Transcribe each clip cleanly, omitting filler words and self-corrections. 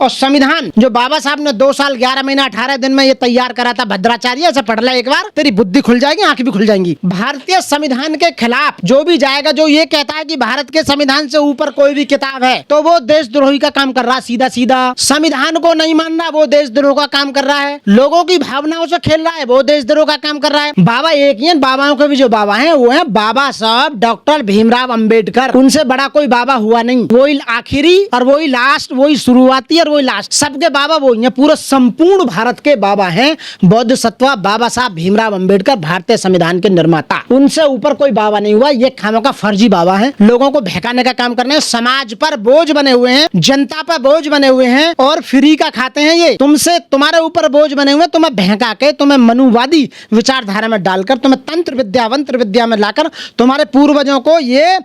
और संविधान जो बाबा साहब ने 2 साल 11 महीना 18 दिन में ये तैयार करा था, भद्राचार्य, ऐसे पढ़ ले एक बार, तेरी बुद्धि खुल जाएगी, आंखें भी खुल जाएंगी। भारतीय संविधान के खिलाफ जो भी जाएगा, जो ये कहता है कि भारत के संविधान से ऊपर कोई भी किताब है, तो वो देशद्रोही का काम कर रहा है। सीधा सीधा संविधान को नहीं मान रहा, वो देशद्रोह का काम कर रहा है। लोगों की भावनाओं से खेल रहा है, वो देशद्रोह का काम कर रहा है। बाबा एक ही है, बाबाओं के भी जो बाबा हैं वो है बाबा साहब डॉक्टर भीमराव अंबेडकर। उनसे बड़ा कोई बाबा हुआ नहीं। वही आखिरी और वही लास्ट, वही शुरुआती और वही लास्ट, सबके बाबा वही है। पूरा संपूर्ण भारत के बाबा हैं बोधिसत्व बाबा साहब भीमराव अंबेडकर, भारतीय संविधान के निर्माता। उनसे ऊपर कोई बाबा नहीं हुआ। ये खामों का फर्जी बाबा है, लोगों को बहकाने का काम करने, समाज पर बोझ बने हुए हैं, जनता पर बोझ बने हुए हैं और फ्री का खाते हैं। ये तुमसे, तुम्हारे ऊपर बोझ बने हुए, तुम्हें बहका के, तुम्हें मनुवादी विचारधारा में डालकर, तुम्हें तंत्र विद्या वंत्र विद्या में लाकर तुम्हारे पूर्वजों को ये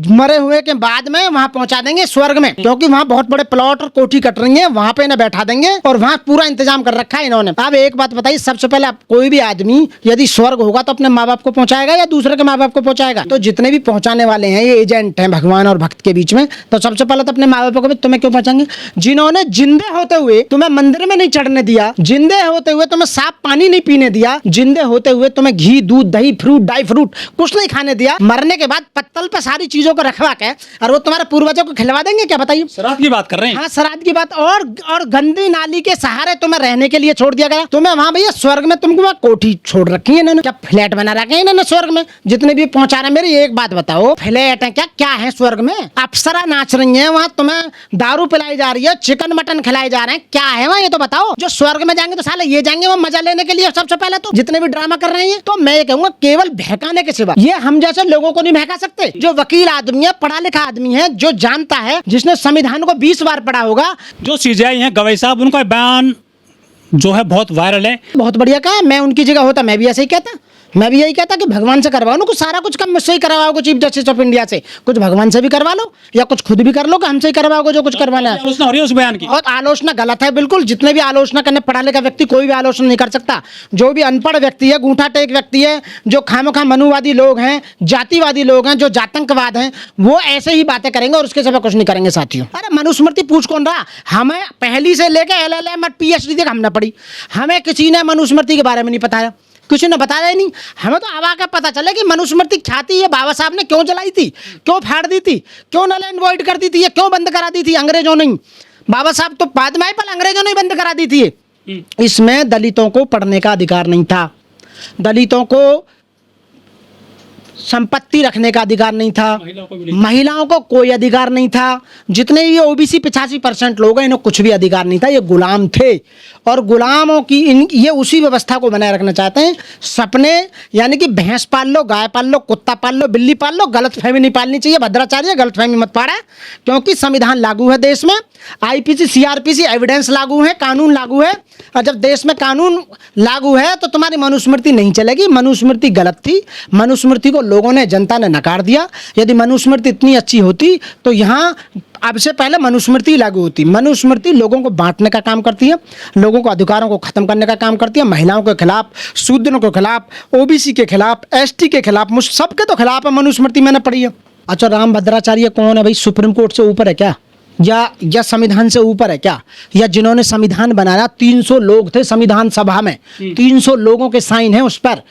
मरे हुए के बाद में वहां पहुंचा देंगे स्वर्ग में, क्योंकि वहां बहुत बड़े प्लॉट और कोठी कट रही है, वहां पे इन्हें बैठा देंगे और वहां पूरा इंतजाम कर रखा है इन्होंने। अब एक बात बताइए, सबसे पहले कोई भी आदमी यदि स्वर्ग होगा तो अपने माँ बाप को पहुंचाएगा या दूसरे के माँ बाप को पहुंचाएगा? तो जितने भी पहुंचाने वाले हैं ये एजेंट हैं भगवान और भक्त के बीच में, तो सबसे पहले तो अपने माँ बाप को भी तुम्हें क्यों पहुंचाएंगे? जिन्होंने जिंदे होते हुए तुम्हें मंदिर में नहीं चढ़ने दिया, जिंदे होते हुए तुम्हें साफ पानी नहीं पीने दिया, जिंदे होते हुए तुम्हें घी दूध दही फ्रूट ड्राई फ्रूट कुछ नहीं खाने दिया, मरने के बाद पत्तल पे सारी चीजों को रखवा के और वो तुम्हारे पूर्वजों को खिलवा देंगे क्या? बताइए। श्राद्ध की बात कर रहे हैं। हाँ, श्राद्ध की बात। और गंदी नाली के सहारे तुम्हें रहने के लिए छोड़ दिया गया। तुम्हें वहां भैया स्वर्ग में तुमको वहां कोठी छोड़ रखी है इन्होंने, क्या फ्लैट बना रखे हैं इन्होंने स्वर्ग में? जितने भी पहुंचा रहे, मेरी एक बात बताओ, फ्लैट है क्या? क्या है स्वर्ग में? अप्सरा नाच रही है वहां, तुम्हें दारू पिलाई जा रही है, चिकन मटन खिलाए जा रहे हैं, क्या है वहां? ये तो बताओ। जो स्वर्ग में जाएंगे तो साले ये जाएंगे वो मजा लेने के लिए सबसे पहले, तो जितने भी ड्रामा कर रहे हैं। तो मैं ये कहूंगा केवल बहकाने के सिवा ये हम जैसे लोगों को नहीं बहका सकते। जो वकील आदमी है, पढ़ा लिखा आदमी है, जो जानता है, जिसने संविधान को 20 बार पढ़ा होगा। जो सीजेआई हैं गवई साहब, उनका बयान जो है बहुत वायरल है। बहुत बढ़िया कहा। मैं उनकी जगह होता मैं भी ऐसे ही कहता। मैं भी यही कहता कि भगवान से करवाओ ना कुछ, सारा कुछ कम मुझसे ही करवाओगे चीफ जस्टिस ऑफ इंडिया से, कुछ भगवान से भी करवा लो या कुछ खुद भी कर लो कि हमसे ही करवाओगे जो कुछ करवाना है। आलोचना हो रही है उस बयान की। और आलोचना गलत है बिल्कुल। जितने भी आलोचना करने, पढ़ा लिखा व्यक्ति कोई भी आलोचना नहीं कर सकता। जो भी अनपढ़ व्यक्ति है, गूंठा टेक व्यक्ति है, जो खामखा मनुवादी लोग हैं, जातिवादी लोग हैं, जो जातंकवाद हैं, वो ऐसे ही बातें करेंगे और उसके सिवा कुछ नहीं करेंगे साथियों। अरे मनुस्मृति पूछ कौन रहा? हमें पहली से लेकर LLM और PhD तक हमने पढ़ी, हमें किसी ने मनुस्मृति के बारे में नहीं बताया, किसी ने बताया ही नहीं। हमें तो अब आकर पता चले कि मनुस्मृति क्या थी, ये बाबा साहब ने क्यों जलाई थी, क्यों फाड़ दी थी, क्यों नल एंड वॉइड कर दी थी, ये क्यों बंद करा दी थी? अंग्रेजों ने। बाबा साहब तो बाद में आए, पर अंग्रेजों ने बंद करा दी थी। इसमें दलितों को पढ़ने का अधिकार नहीं था, दलितों को संपत्ति रखने का अधिकार नहीं था, महिलाओं को कोई अधिकार नहीं था। जितने ये OBC 85% लोग हैं, इन्हें कुछ भी अधिकार नहीं था। ये गुलाम थे और गुलामों की ये उसी व्यवस्था को बनाए रखना चाहते हैं। सपने यानी कि भैंस पाल लो, गाय पाल लो, कुत्ता पाल लो, बिल्ली पाल लो, गलत फहमी नहीं पालनी चाहिए। भद्राचार्य गलत फहमी मत पाड़ा, क्योंकि संविधान लागू है देश में, IPC CRPC एविडेंस लागू है, कानून लागू है। और जब देश में कानून लागू है तो तुम्हारी मनुस्मृति नहीं चलेगी। मनुस्मृति गलत थी, मनुस्मृति को लोगों ने, जनता ने नकार दिया। यदि मनुस्मृति इतनी अच्छी होती तो यहाँ अब से पहले मनुस्मृति लागू होती। मनुस्मृति लोगों को बांटने का काम करती है, लोगों को अधिकारों को खत्म करने का काम करती है, महिलाओं के खिलाफ, शूद्रों के खिलाफ, OBC के खिलाफ, ST के खिलाफ, मुझ सबके तो खिलाफ है मनुस्मृति, मैंने पढ़ी है। अच्छा, राम भद्राचार्य कौन है भाई? सुप्रीम कोर्ट से ऊपर है क्या? या संविधान से ऊपर है क्या? या जिन्होंने संविधान बनाया 300 लोग थे संविधान सभा में, 300 लोगों के साइन हैं उस पर,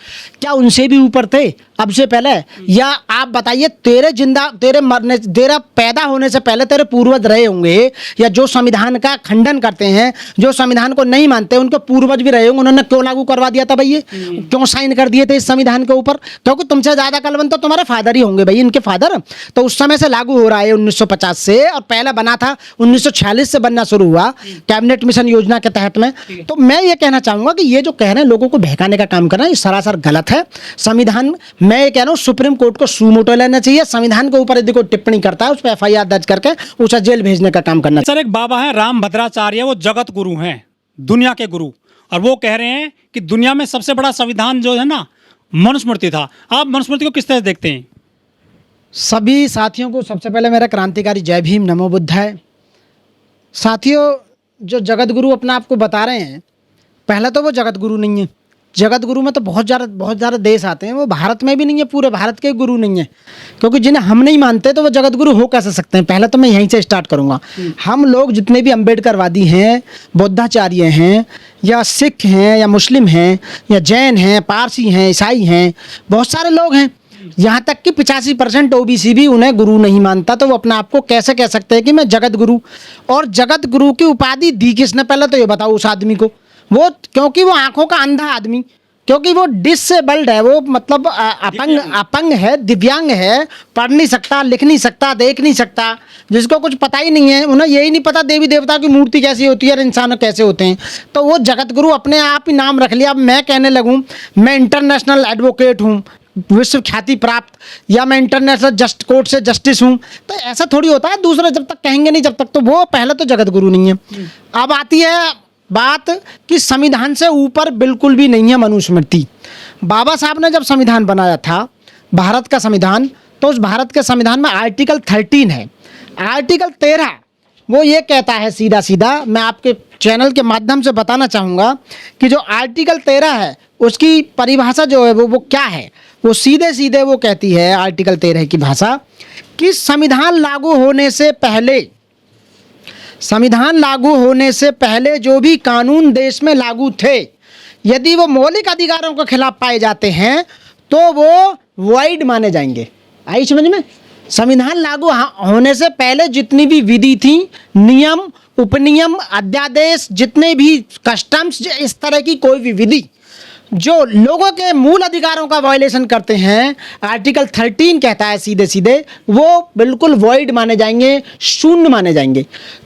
क्या उनसे भी ऊपर थे अब से पहले? या आप बताइए, तेरे मरने, तेरा पैदा होने से पहले तेरे पूर्वज रहे होंगे, या जो संविधान का खंडन करते हैं, जो संविधान को नहीं मानते, उनके पूर्वज भी रहे होंगे। उन्होंने क्यों लागू करवा दिया था भाई? ये क्यों साइन कर दिए थे इस संविधान के ऊपर? क्योंकि तुमसे ज्यादा कलवन तो तुम्हारे फादर ही होंगे भाई, इनके फादर। तो उस समय से लागू हो रहा है 1950 से, और पहले बना था 1946 से बनना शुरू हुआ कैबिनेट मिशन योजना के तहत में। तो मैं ये कहना चाहूंगा कि ये जो कह रहे हैं लोगों को बहकाने का काम कर रहे हैं, ये सरासर गलत है। संविधान, मैं ये कह रहा हूँ सुप्रीम कोर्ट को सुमोटो लेना चाहिए। संविधान के ऊपर यदि कोई टिप्पणी करता है उस पर FIR दर्ज करके उसे जेल भेजने का काम करना। सर, एक बाबा है राम भद्राचार्य, वो जगत गुरु हैं, दुनिया के गुरु, और वो कह रहे हैं कि दुनिया में सबसे बड़ा संविधान जो है ना, मनुस्मृति था। आप मनुस्मृति को किस तरह देखते हैं? सभी साथियों को सबसे पहले मेरा क्रांतिकारी जय भीम, नमो बुद्धाय। साथियों, जो जगत गुरु अपना आपको बता रहे हैं, पहला तो वो जगत गुरु नहीं है। जगत गुरु में तो बहुत ज़्यादा देश आते हैं, वो भारत में भी नहीं है, पूरे भारत के गुरु नहीं है, क्योंकि जिन्हें हम नहीं मानते तो वो जगत गुरु हो कैसे सकते हैं। पहले तो मैं यहीं से स्टार्ट करूँगा। हम लोग जितने भी अम्बेडकरवादी हैं, बौद्धाचार्य हैं, या सिख हैं, या मुस्लिम हैं, या जैन हैं, पारसी हैं, ईसाई हैं, बहुत सारे लोग हैं, यहाँ तक कि 85% OBC भी उन्हें गुरु नहीं मानता, तो वो अपने आप को कैसे कह सकते हैं कि मैं जगत गुरु। और जगत गुरु की उपाधि दी किसने, पहले तो ये बताओ उस आदमी को। वो क्योंकि वो आंखों का अंधा आदमी, क्योंकि वो डिसेबल्ड है, वो मतलब अपंग है, दिव्यांग है, पढ़ नहीं सकता, लिख नहीं सकता, देख नहीं सकता, जिसको कुछ पता ही नहीं है, उन्हें यही नहीं पता देवी देवता की मूर्ति कैसी होती है और इंसान कैसे होते हैं, तो वो जगत गुरु अपने आप ही नाम रख लिया। अब मैं कहने लगूँ मैं इंटरनेशनल एडवोकेट हूँ, विश्व ख्याति प्राप्त, या मैं इंटरनेशनल कोर्ट से जस्टिस हूँ, तो ऐसा थोड़ी होता है। दूसरे जब तक कहेंगे नहीं, जब तक तो वो पहले तो जगत गुरु नहीं है। अब आती है बात कि संविधान से ऊपर बिल्कुल भी नहीं है मनुस्मृति। बाबा साहब ने जब संविधान बनाया था, भारत का संविधान, तो उस भारत के संविधान में आर्टिकल 13 है। आर्टिकल 13 वो ये कहता है सीधा सीधा, मैं आपके चैनल के माध्यम से बताना चाहूँगा कि जो आर्टिकल 13 है उसकी परिभाषा जो है वो क्या है। वो सीधे सीधे वो कहती है, आर्टिकल 13 की भाषा, कि संविधान लागू होने से पहले जो भी कानून देश में लागू थे, यदि वो मौलिक अधिकारों के खिलाफ पाए जाते हैं तो वो वॉइड माने जाएंगे। आई समझ में? संविधान लागू होने से पहले जितनी भी विधि थी, नियम, उपनियम, अध्यादेश, जितने भी कस्टम्स, इस तरह की कोई भी विधि जो लोगों के मूल अधिकारों का वायलेशन करते हैं, आर्टिकल 13 कहता है सीधे सीधे, वो बिल्कुल वॉइड माने जाएंगे, शून्य माने जाएंगे।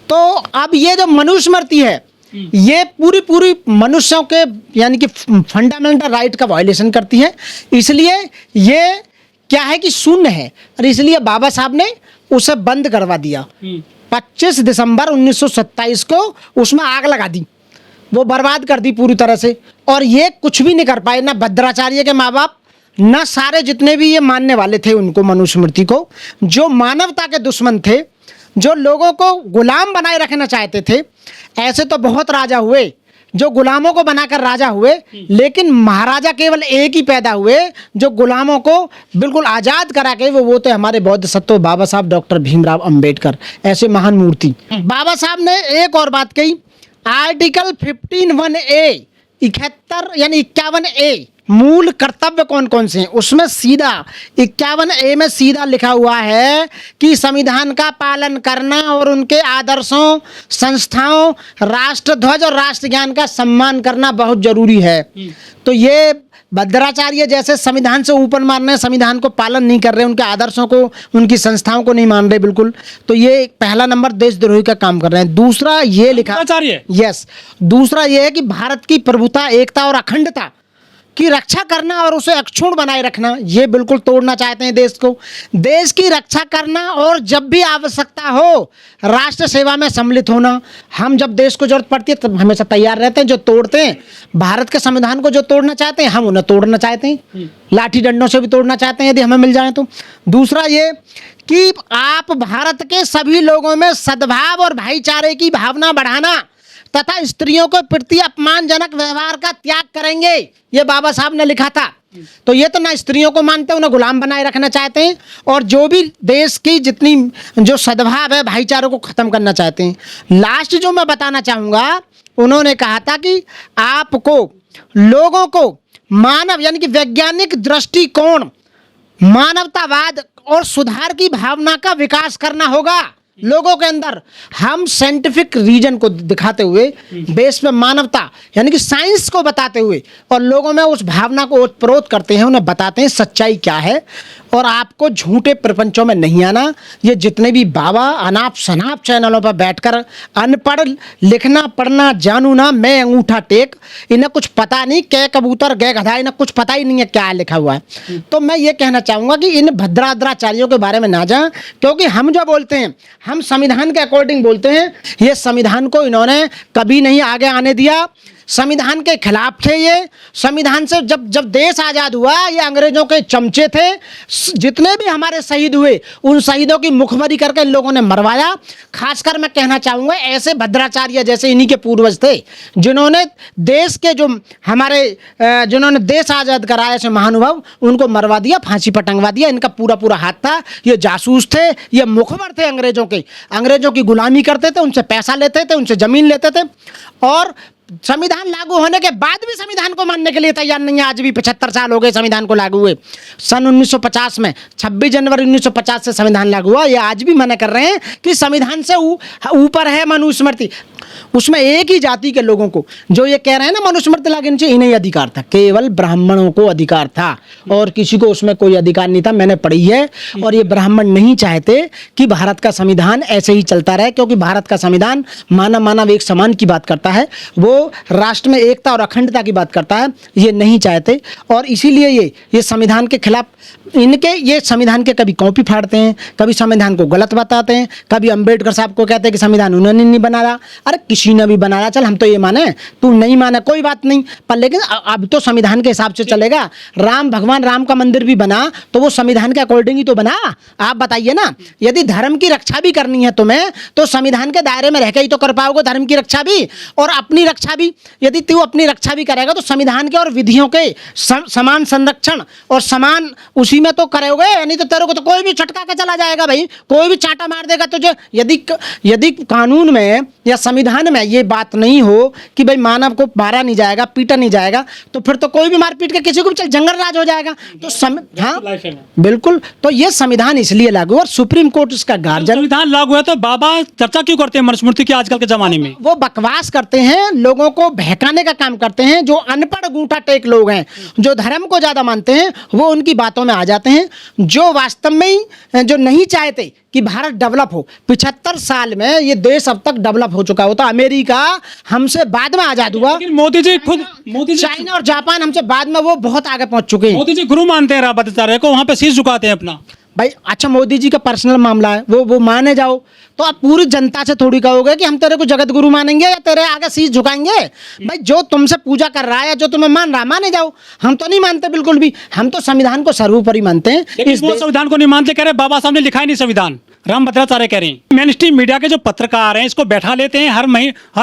तो अब ये जो मनुस्मृति है, ये पूरी मनुष्यों के यानी कि फंडामेंटल राइट का वायलेशन करती है, इसलिए ये क्या है कि शून्य है, और इसलिए बाबा साहब ने उसे बंद करवा दिया। 25 दिसंबर 1927 को उसमें आग लगा दी, वो बर्बाद कर दी पूरी तरह से। और ये कुछ भी नहीं कर पाए, ना भद्राचार्य के माँ बाप, ना सारे जितने भी ये मानने वाले थे उनको, मनुस्मृति को, जो मानवता के दुश्मन थे, जो लोगों को गुलाम बनाए रखना चाहते थे। ऐसे तो बहुत राजा हुए जो गुलामों को बनाकर राजा हुए, लेकिन महाराजा केवल एक ही पैदा हुए जो गुलामों को बिल्कुल आज़ाद करा के, वो थे हमारे बौद्ध सत्व बाबा साहब डॉक्टर भीमराव अंबेडकर, ऐसे महान मूर्ति। बाबा साहब ने एक और बात कही, आर्टिकल 15(1)(a), 71 यानी 51(a) मूल कर्तव्य कौन कौन से हैं, उसमें सीधा 51(a) में सीधा लिखा हुआ है कि संविधान का पालन करना और उनके आदर्शों, संस्थाओं, राष्ट्रध्वज और राष्ट्रज्ञान का सम्मान करना बहुत जरूरी है। तो ये भद्राचार्य जैसे संविधान से ऊपर मान रहे हैं, संविधान को पालन नहीं कर रहे, उनके आदर्शों को, उनकी संस्थाओं को नहीं मान रहे बिल्कुल, तो ये पहला नंबर देशद्रोही का काम कर रहे हैं। दूसरा ये लिखा, यस, दूसरा ये है कि भारत की प्रभुता, एकता और अखंडता की रक्षा करना और उसे अक्षुण्ण बनाए रखना, ये बिल्कुल तोड़ना चाहते हैं देश को। देश की रक्षा करना और जब भी आवश्यकता हो राष्ट्र सेवा में सम्मिलित होना। हम जब देश को जरूरत पड़ती है तब हमेशा तैयार रहते हैं। जो तोड़ते हैं भारत के संविधान को, जो तोड़ना चाहते हैं, हम उन्हें तोड़ना चाहते हैं, लाठी डंडों से भी तोड़ना चाहते हैं यदि हमें मिल जाए तो। दूसरा ये कि आप भारत के सभी लोगों में सद्भाव और भाईचारे की भावना बढ़ाना तथा स्त्रियों को प्रति अपमानजनक व्यवहार का त्याग करेंगे, ये बाबा साहब ने लिखा था। तो ये तो ना स्त्रियों को मानते हैं, उन्हें गुलाम बनाए रखना चाहते हैं, और जो भी देश की जितनी जो सद्भाव है, भाईचारे को खत्म करना चाहते हैं। लास्ट जो मैं बताना चाहूँगा, उन्होंने कहा था कि आपको लोगों को मानव यानी कि वैज्ञानिक दृष्टिकोण, मानवतावाद और सुधार की भावना का विकास करना होगा लोगों के अंदर। हम साइंटिफिक रीजन को दिखाते हुए, बेस पे मानवता यानी कि साइंस को बताते हुए, और लोगों में उस भावना को ओतप्रोत करते हैं, उन्हें बताते हैं सच्चाई क्या है। और आपको झूठे प्रपंचों में नहीं आना। ये जितने भी बाबा अनाप शनाप चैनलों पर बैठकर अनपढ़, लिखना पढ़ना जानू ना, मैं अंगूठा टेक, इन्हें कुछ पता नहीं, कै कबूतर गए गधा, इन्हें कुछ पता ही नहीं है क्या लिखा हुआ है। तो मैं ये कहना चाहूँगा कि इन भद्राचार्यों के बारे में ना जाएं, क्योंकि हम जो बोलते हैं हम संविधान के अकॉर्डिंग बोलते हैं। ये संविधान को इन्होंने कभी नहीं आगे आने दिया। संविधान के खिलाफ थे। ये संविधान से जब जब देश आज़ाद हुआ, ये अंग्रेजों के चमचे थे। जितने भी हमारे शहीद हुए, उन शहीदों की मुखबरी करके इन लोगों ने मरवाया। खासकर मैं कहना चाहूँगा, ऐसे भद्राचार्य जैसे इन्हीं के पूर्वज थे जिन्होंने देश के जो हमारे जिन्होंने देश आज़ाद कराया, ऐसे महानुभाव, उनको मरवा दिया, फांसी पर टंगवा दिया। इनका पूरा पूरा हाथ था। ये जासूस थे, ये मुखबर थे अंग्रेजों के। अंग्रेजों की गुलामी करते थे, उनसे पैसा लेते थे, उनसे ज़मीन लेते थे, और संविधान लागू होने के बाद भी संविधान को मानने के लिए तैयार नहीं है। आज भी 75 साल हो गए संविधान को लागू हुए। सन 1950 में 26 जनवरी 1950 से संविधान लागू हुआ। ये आज भी मना कर रहे हैं कि संविधान से ऊपर है मनुस्मृति। उसमें एक ही जाति के लोगों को, जो ये कह रहे हैं ना मनुस्मृति लागू चाहिए, इन्हें अधिकार था, केवल ब्राह्मणों को अधिकार था और किसी को उसमें कोई अधिकार नहीं था। मैंने पढ़ी है। और ये ब्राह्मण नहीं चाहते कि भारत का संविधान ऐसे ही चलता रहे, क्योंकि भारत का संविधान मानव एक समान की बात करता है, वो राष्ट्र में एकता और अखंडता की बात करता है। ये नहीं चाहते और इसीलिए ये संविधान के खिलाफ ये संविधान के कभी कॉपी फाड़ते हैं, कभी संविधान को गलत बताते हैं, कभी अंबेडकर साहब को कहते हैं कि संविधान उन्होंने नहीं बनाया। अरे किसी ने भी बनाया, चल हम तो ये माने, तू नहीं माने कोई बात नहीं, पर लेकिन अब तो संविधान के हिसाब से चलेगा। भगवान राम का मंदिर भी बना तो वो संविधान के अकॉर्डिंग ही तो बना। आप बताइए ना, यदि धर्म की रक्षा भी करनी है तुम्हें, तो संविधान के दायरे में रहकर ही तो कर पाओगे धर्म की रक्षा भी, और अपनी रक्षा भी। यदि तू अपनी रक्षा भी करेगा तो संविधान के और विधियों के समान संरक्षण और समान उसी में तो करोगे, नहीं तो तेरे को तो कोई भी छटका के चला जाएगा भाई, कोई भी चाटा मार देगा तुझे। यदि कानून में या संविधान में ये बात नहीं हो कि भाई मानव को मारा नहीं जाएगा, पीटा नहीं जाएगा, तो फिर तो कोई भी मार पीट के किसी को भी चल जंगल राज हो जाएगा। तो हाँ बिल्कुल, तो ये संविधान इसलिए लागू और सुप्रीम कोर्ट इसका गार्जियन। संविधान लागू है तो बाबा चर्चा क्यों करते हैं मनुस्मृति की आजकल के जमाने में? वो बकवास करते हैं, लोगों को बहकाने का काम करते हैं। जो अनपढ़ गूंठा टेक लोग हैं, जो धर्म को ज्यादा मानते हैं, वो उनकी बातों में आ जाते हैं। जो वास्तव में ही जो नहीं चाहते कि भारत डेवलप हो, 75 साल में ये देश अब तक डेवलप हो चुका होता। अमेरिका हमसे बाद में आजाद हुआ, मोदी जी चाइना और जापान हमसे बाद में, वो बहुत आगे पहुंच चुके हैं। मोदी जी गुरु मानते हैं भद्राचार्य को, वहां पे शीश झुकाते हैं अपना। भाई अच्छा, मोदी जी का पर्सनल मामला है, वो माने जाओ, तो आप पूरी जनता से थोड़ी कहोगे कि हम तेरे को जगत गुरु मानेंगे या तेरे आगे शीश झुकाएंगे। भाई जो तुमसे पूजा कर रहा है या जो तुम्हें मान रहा, माने जाओ। हम तो नहीं मानते बिल्कुल भी, हम तो संविधान को सर्वोपरि मानते हैं। वो संविधान को नहीं मानते, कह रहे बाबा साहब ने लिखा ही नहीं संविधान। राम भद्राचार्य कह रहे हैं मेन स्ट्रीम मीडिया के जो पत्रकार हैं, इसको बैठा लेते हैं हर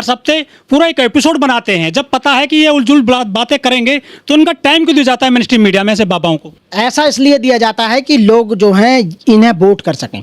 हफ्ते पूरा एक एपिसोड बनाते हैं। जब पता है कि ये उलझुल बातें करेंगे तो उनका टाइम क्यों दिया जाता है मेन स्ट्रीम मीडिया में ऐसे बाबाओं को? ऐसा इसलिए दिया जाता है कि लोग जो हैं इन्हें वोट कर सकें,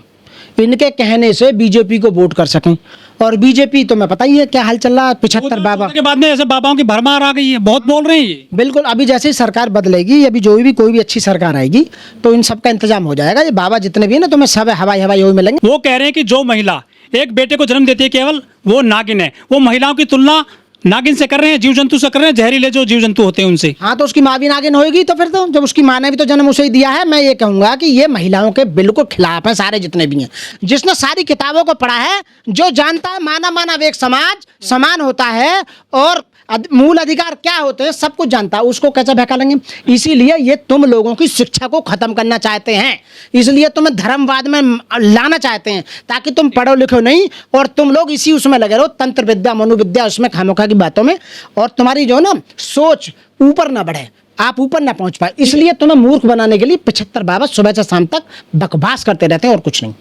इनके कहने से बीजेपी को वोट कर सकें। और बीजेपी तो मैं पता ही है क्या हाल चल रहा है। 75 बाबा के बाद में ऐसे बाबाओं की भरमार आ गई है, बहुत बोल रहे हैं ये। बिल्कुल, अभी जैसे ही सरकार बदलेगी, अभी जो भी कोई भी अच्छी सरकार आएगी तो इन सब का इंतजाम हो जाएगा। ये बाबा जितने भी है ना, तुम्हें सब हवाई हो मिलेंगे। वो कह रहे हैं कि जो महिला एक बेटे को जन्म देती है केवल, वो नागिन है। वो महिलाओं की तुलना नागिन से कर रहे हैं, जीव जंतु से कर रहे हैं, जहरीले जो जीव जंतु होते हैं उनसे। हाँ, तो उसकी माँ भी नागिन होगी। तो फिर तो जब उसकी माँ ने भी तो जन्म उसे ही दिया है। मैं ये कहूंगा कि ये महिलाओं के बिल्कुल खिलाफ है सारे जितने भी हैं। जिसने सारी किताबों को पढ़ा है, जो जानता है मानव एक समाज समान होता है और मूल अधिकार क्या होते हैं, सब कुछ जानता है, उसको कैसे बहका लेंगे? इसीलिए ये तुम लोगों की शिक्षा को खत्म करना चाहते हैं, इसलिए तुम्हें धर्मवाद में लाना चाहते हैं, ताकि तुम पढ़ो लिखो नहीं और तुम लोग इसी उसमें लगे रहो, तंत्र विद्या मनोविद्या उसमें खामोखा की बातों में, और तुम्हारी जो ना सोच ऊपर ना बढ़े, आप ऊपर ना पहुंच पाए। इसलिए तुम्हें मूर्ख बनाने के लिए 75 बाबा सुबह से शाम तक बकवास करते रहते हैं और कुछ नहीं।